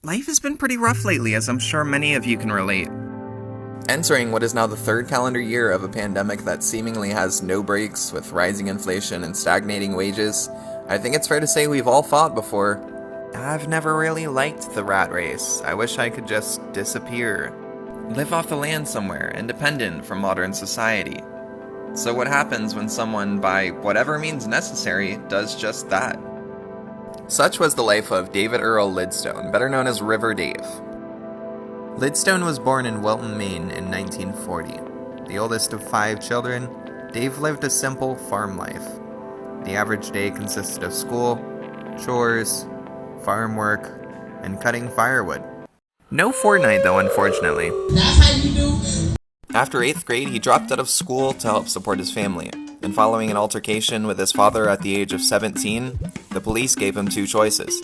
Life has been pretty rough lately, as I'm sure many of you can relate. Entering what is now the third calendar year of a pandemic that seemingly has no breaks, with rising inflation and stagnating wages, I think it's fair to say we've all fought before. I've never really liked the rat race. I wish I could just disappear. Live off the land somewhere, independent from modern society. So what happens when someone, by whatever means necessary, does just that? Such was the life of David Earl Lidstone, better known as River Dave. Lidstone was born in Wilton, Maine in 1940. The oldest of 5 children, Dave lived a simple farm life. The average day consisted of school, chores, farm work, and cutting firewood. No Fortnite though, unfortunately. That's how you do. After 8th grade, he dropped out of school to help support his family, and following an altercation with his father at the age of 17, the police gave him 2 choices: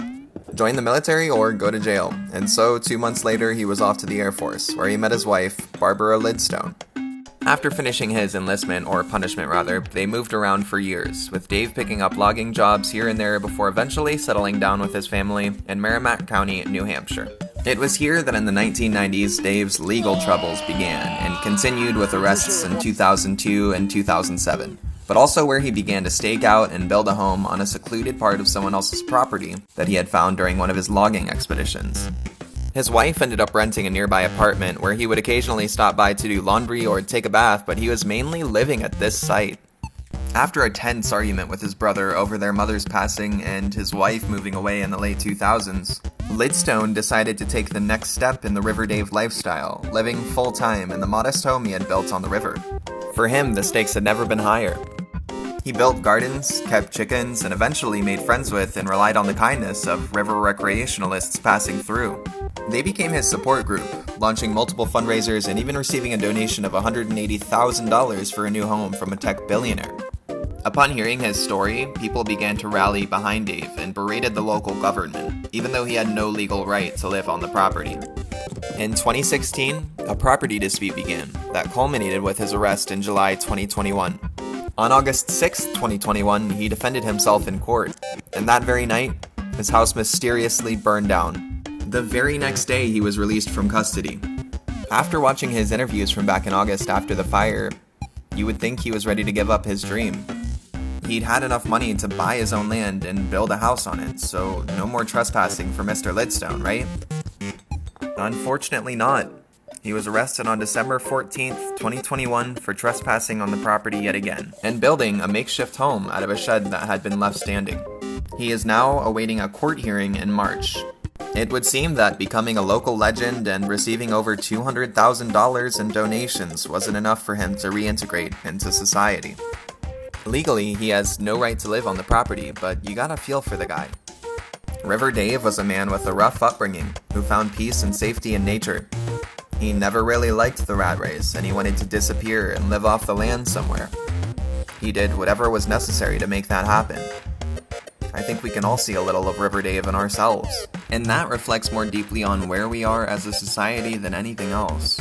join the military or go to jail. And so, 2 months later, he was off to the Air Force, where he met his wife, Barbara Lidstone. After finishing his enlistment, or punishment rather, they moved around for years, with Dave picking up logging jobs here and there before eventually settling down with his family in Merrimack County, New Hampshire. It was here that in the 1990s, Dave's legal troubles began, and continued with arrests in 2002 and 2007. But also where he began to stake out and build a home on a secluded part of someone else's property that he had found during one of his logging expeditions. His wife ended up renting a nearby apartment where he would occasionally stop by to do laundry or take a bath, but he was mainly living at this site. After a tense argument with his brother over their mother's passing and his wife moving away in the late 2000s, Lidstone decided to take the next step in the River Dave lifestyle, living full-time in the modest home he had built on the river. For him, the stakes had never been higher. He built gardens, kept chickens, and eventually made friends with and relied on the kindness of river recreationalists passing through. They became his support group, launching multiple fundraisers and even receiving a donation of $180,000 for a new home from a tech billionaire. Upon hearing his story, people began to rally behind Dave and berated the local government, even though he had no legal right to live on the property. In 2016, a property dispute began that culminated with his arrest in July 2021. On August 6, 2021, he defended himself in court, and that very night, his house mysteriously burned down. The very next day, he was released from custody. After watching his interviews from back in August after the fire, you would think he was ready to give up his dream. He'd had enough money to buy his own land and build a house on it, so no more trespassing for Mr. Lidstone, right? Unfortunately not. He was arrested on December 14th, 2021 for trespassing on the property yet again, and building a makeshift home out of a shed that had been left standing. He is now awaiting a court hearing in March. It would seem that becoming a local legend and receiving over $200,000 in donations wasn't enough for him to reintegrate into society. Legally, he has no right to live on the property, but you gotta feel for the guy. River Dave was a man with a rough upbringing who found peace and safety in nature. He never really liked the rat race, and he wanted to disappear and live off the land somewhere. He did whatever was necessary to make that happen. I think we can all see a little of River Dave in ourselves, and that reflects more deeply on where we are as a society than anything else.